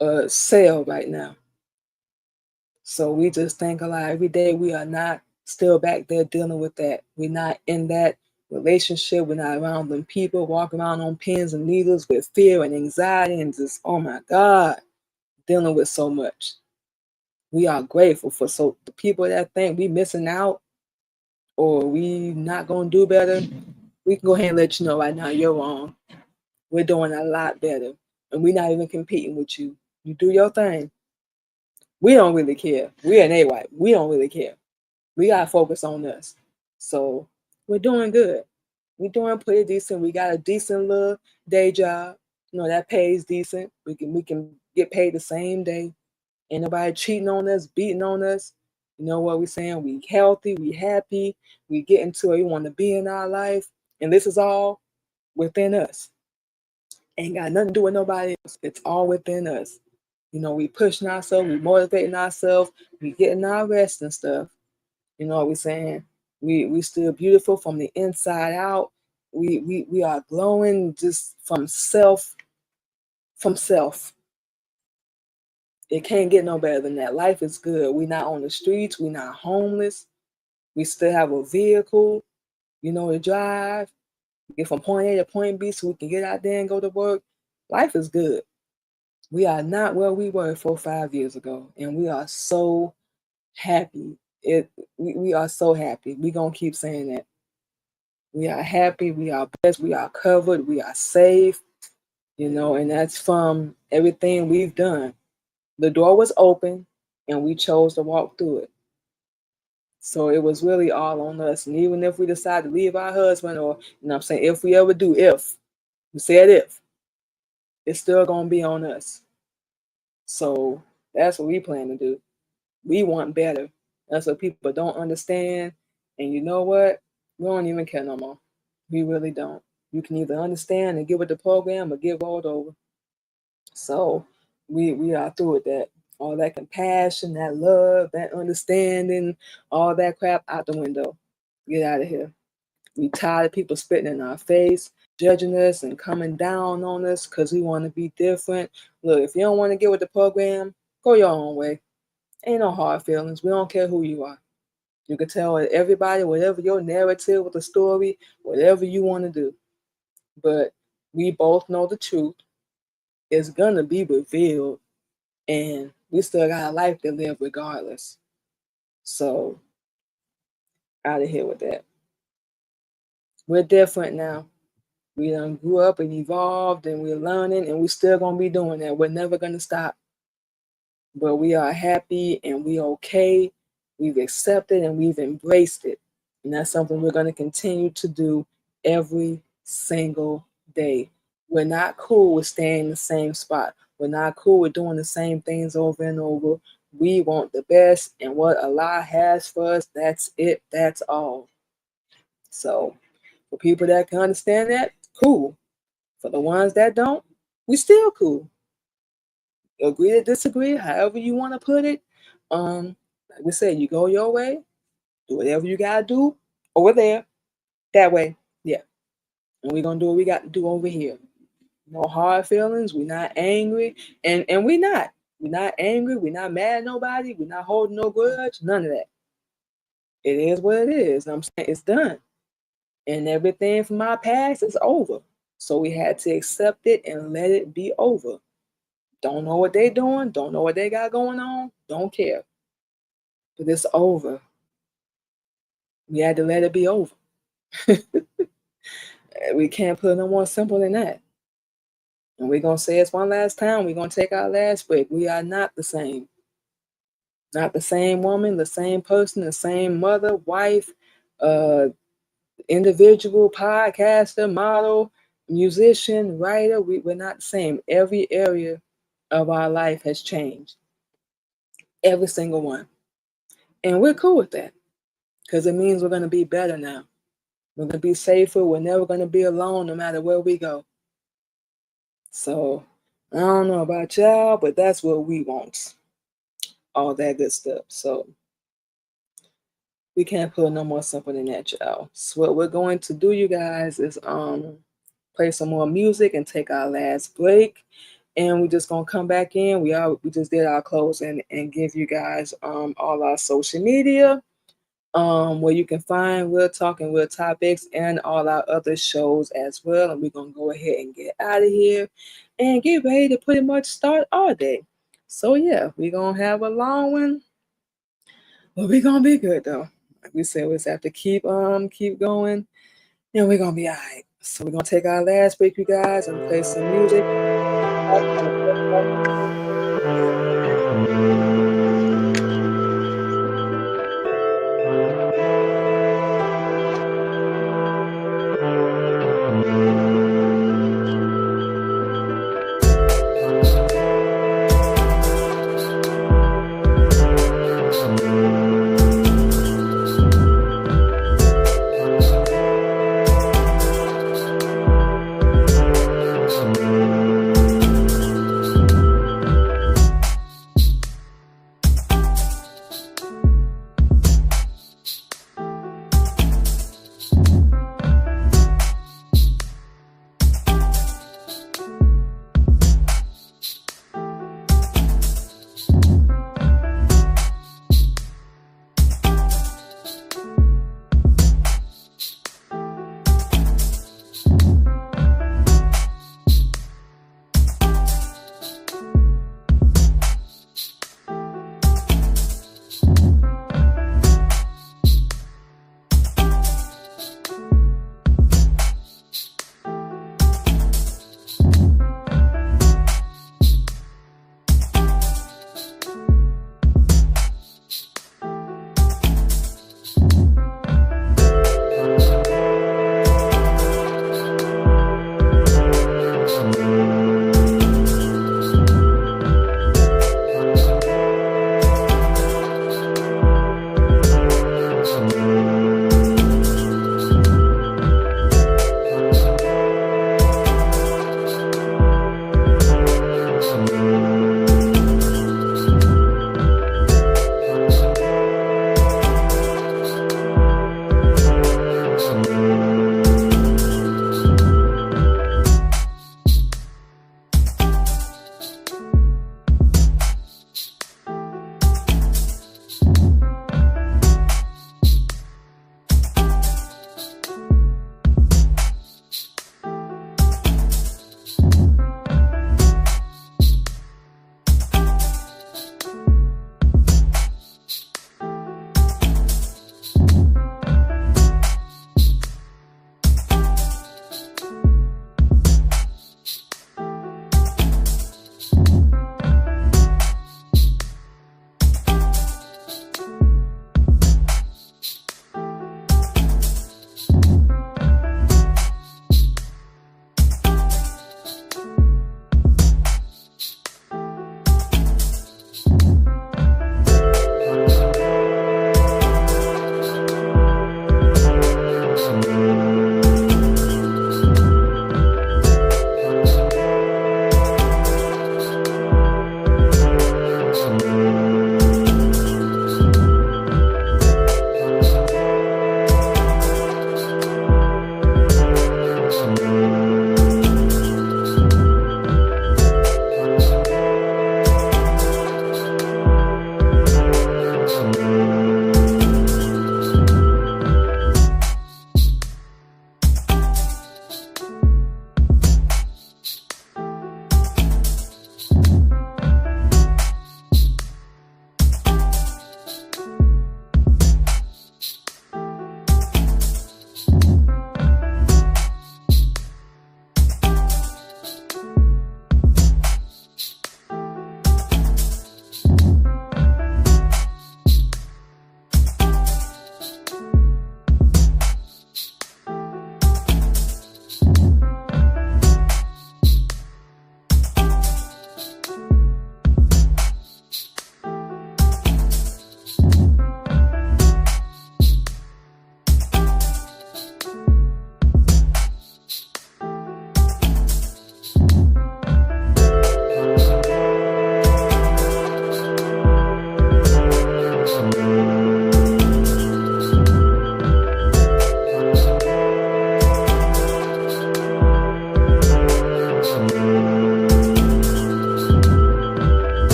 [SPEAKER 1] a cell right now. So we just think a lot every day. We are not still back there dealing with that. We're not in that relationship. We're not around them people, walking around on pins and needles with fear and anxiety and just, oh my God, dealing with so much. We are grateful for so the people that think we missing out or we not gonna do better. We can go ahead and let you know right now you're wrong. We're doing a lot better, and we're not even competing with you. You do your thing. We don't really care. We're an A-white. We don't really care. We gotta focus on us. So we're doing good. We're doing pretty decent. We got a decent little day job. You know, that pays decent. We can get paid the same day. Ain't nobody cheating on us, beating on us. You know what we're saying? We healthy, we happy, we get into where we want to be in our life. And this is all within us. Ain't got nothing to do with nobody else. It's all within us. You know, we pushing ourselves, we motivating ourselves, we getting our rest and stuff. You know what we're saying? We still beautiful from the inside out. We are glowing just from self. It can't get no better than that. Life is good. We're not on the streets. We're not homeless. We still have a vehicle, you know, to drive. Get from point A to point B so we can get out there and go to work. Life is good. We are not where we were 4 or 5 years ago. And we are so happy. We are so happy. We're going to keep saying that. We are happy. We are blessed. We are covered. We are safe. You know, and that's from everything we've done. The door was open. and we chose to walk through it. So it was really all on us. And even if we decide to leave our husband, or I'm saying, if we ever do, if we said if, it's still gonna be on us. So that's what we plan to do. We want better. That's what people don't understand. And you know what? We don't even care no more. We really don't. You can either understand and get with the program or get rolled over. So we are through with that. All that compassion, that love, that understanding, all that crap out the window. Get out of here. We tired of people spitting in our face, judging us and coming down on us because we want to be different. Look, if you don't want to get with the program, go your own way. Ain't no hard feelings. We don't care who you are. You can tell everybody whatever your narrative with the story, whatever you want to do. But we both know the truth. It's gonna be revealed, and we still got a life to live regardless. So out of here with that. We're different now. We done grew up and evolved, and we're learning, and we're still gonna be doing that. We're never gonna stop. But we are happy and we okay. We've accepted and we've embraced it. And that's something we're going to continue to do every single day. We're not cool with staying in the same spot. We're not cool with doing the same things over and over. We want the best, and what Allah has for us, that's it. That's all. So for people that can understand that, cool. For the ones that don't, we still cool. Agree to disagree, however you want to put it. Like we said, you go your way, do whatever you gotta do over there, that way, yeah. And we're gonna do what we got to do over here. No hard feelings. We're not angry, and we're not. We're not angry. We're not mad at nobody. We're not holding no grudge. None of that. It is what it is. I'm saying it's done, and everything from our past is over. So we had to accept it and let it be over. Don't know what they doing, don't know what they got going on, don't care. But it's over. We had to let it be over. We can't put it no more simple than that. And we're going to say it's one last time. We're going to take our last break. We are not the same. Not the same woman, the same person, the same mother, wife, individual, podcaster, model, musician, writer. We're not the same. Every area of our life has changed. Every single one. And we're cool with that because it means we're going to be better now. We're going to be safer. We're never going to be alone no matter where we go. So I don't know about y'all, but that's what we want. All that good stuff. So we can't put no more simple than that, y'all. So what we're going to do, you guys, is play some more music and take our last break. And we're just gonna come back in. We just did our closing and give you guys all our social media, where you can find Real Talk and Real Topics and all our other shows as well. And we're gonna go ahead and get out of here and get ready to pretty much start our day. So yeah, we're gonna have a long one, but we're gonna be good though. Like we said, we just have to keep going, and we're gonna be all right. So we're gonna take our last break, you guys, and play some music.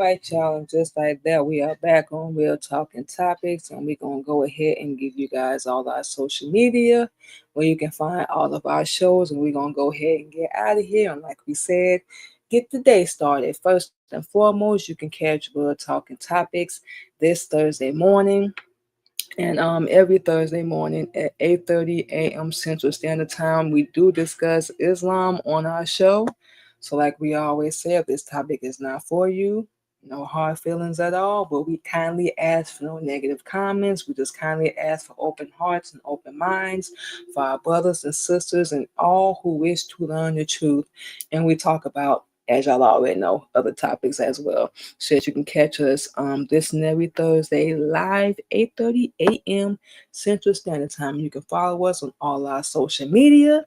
[SPEAKER 1] right, y'all, and just like that, we are back on Real Talking Topics, and we're gonna go ahead and give you guys all our social media where you can find all of our shows, and we're gonna go ahead and get out of here. And like we said, get the day started. First and foremost, you can catch Real Talking Topics this Thursday morning. And every Thursday morning at 8:30 a.m. Central Standard Time, we do discuss Islam on our show. So, like we always say, if this topic is not for you, no hard feelings at all, but we kindly ask for no negative comments. We just kindly ask for open hearts and open minds for our brothers and sisters and all who wish to learn the truth. And we talk about, as y'all already know, other topics as well. So that you can catch us this and every Thursday live 8:30 a.m. Central Standard Time. You can follow us on all our social media.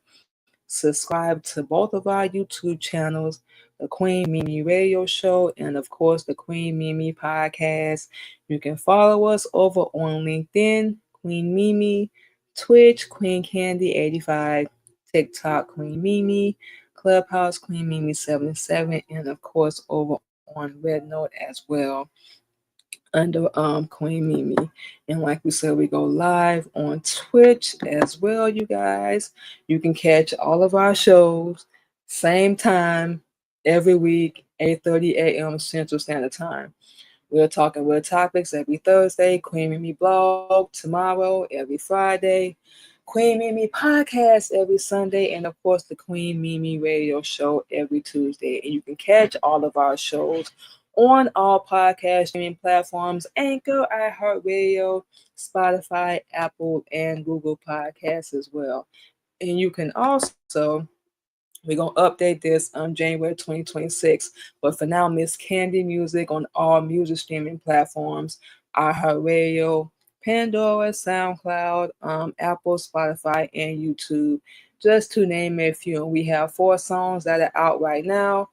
[SPEAKER 1] Subscribe to both of our YouTube channels, the Queen Mimi Radio Show, and of course the Queen Mimi Podcast. You can follow us over on LinkedIn, Queen Mimi, Twitch, Queen Candy 85, TikTok, Queen Mimi, Clubhouse, Queen Mimi 77, and of course over on Red Note as well under Queen Mimi. And like we said, we go live on Twitch as well, you guys. You can catch all of our shows same time every week, 8:30 a.m. Central Standard Time. We're talking real topics every Thursday, Queen Mimi blog tomorrow, every Friday, Queen Mimi podcast every Sunday, and of course the Queen Mimi radio show every Tuesday. And you can catch all of our shows on all podcast streaming platforms, Anchor, iHeartRadio, Spotify, Apple, and Google Podcasts as well. And you can also, we're going to update this on January 2026. But for now, Miss Candy Music on all music streaming platforms, iHeartRadio, Pandora, SoundCloud, Apple, Spotify, and YouTube, just to name a few. And we have 4 songs that are out right now.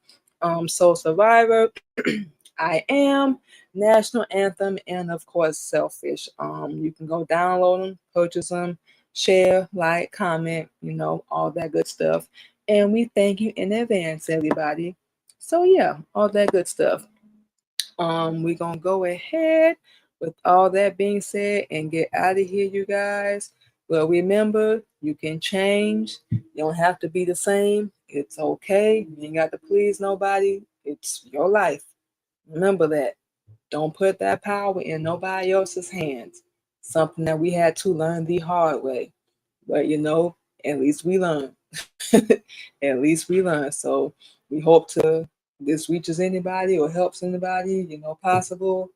[SPEAKER 1] Soul Survivor, I Am, National Anthem, and of course, Selfish. You can go download them, purchase them, share, like, comment, all that good stuff. And we thank you in advance, everybody. So yeah, all that good stuff. We're gonna go ahead with all that being said and get out of here, you guys. Well, remember, you can change. You don't have to be the same. It's okay. You ain't got to please nobody. It's your life. Remember that. Don't put that power in nobody else's hands. Something that we had to learn the hard way. But at least we learn. At least we learn. So we hope to this reaches anybody or helps anybody, possible,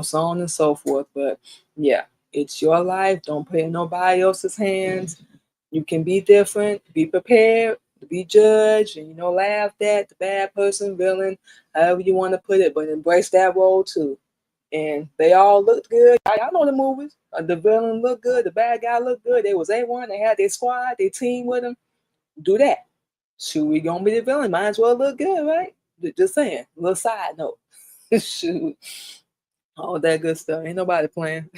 [SPEAKER 1] so on and so forth. But yeah, it's your life. Don't put it in nobody else's hands. You can be different, be prepared to be judged, and laughed at, the bad person, villain, however you want to put it, but embrace that role too. And they all looked good. I know the movies. The villain looked good, the bad guy looked good. They was A1, they had their squad, their team with them. Do that. Shoot, we gonna be the villain. Might as well look good, right? Just saying. A little side note. Shoot. All that good stuff. Ain't nobody playing.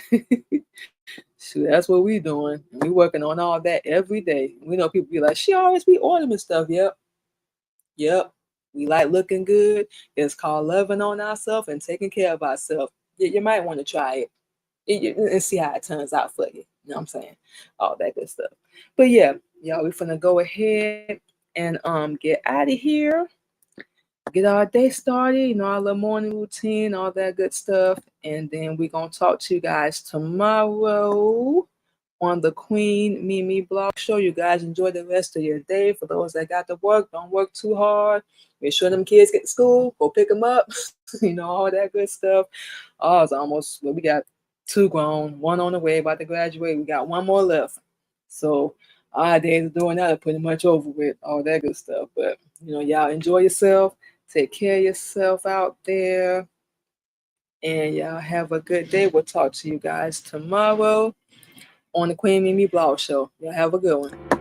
[SPEAKER 1] Shoot, that's what we doing. We working on all that every day. We know people be like, she always be ordering stuff. Yep. We like looking good. It's called loving on ourselves and taking care of ourselves. You might want to try it and see how it turns out for you. You know what I'm saying? All that good stuff. But yeah, y'all, we're finna go ahead and get out of here. Get our day started, our little morning routine, all that good stuff. And then we're gonna talk to you guys tomorrow on the Queen Mimi blog show. You guys enjoy the rest of your day. For those that got to work, don't work too hard. Make sure them kids get to school, go pick them up, all that good stuff. Oh, it's almost, well, we got 2 grown, 1 on the way, about to graduate. We got 1 more left. So our days of doing that are pretty much over with, all that good stuff. But, y'all enjoy yourself. Take care of yourself out there. And y'all have a good day. We'll talk to you guys tomorrow on the Queen Mimi Blog Show. Y'all have a good one.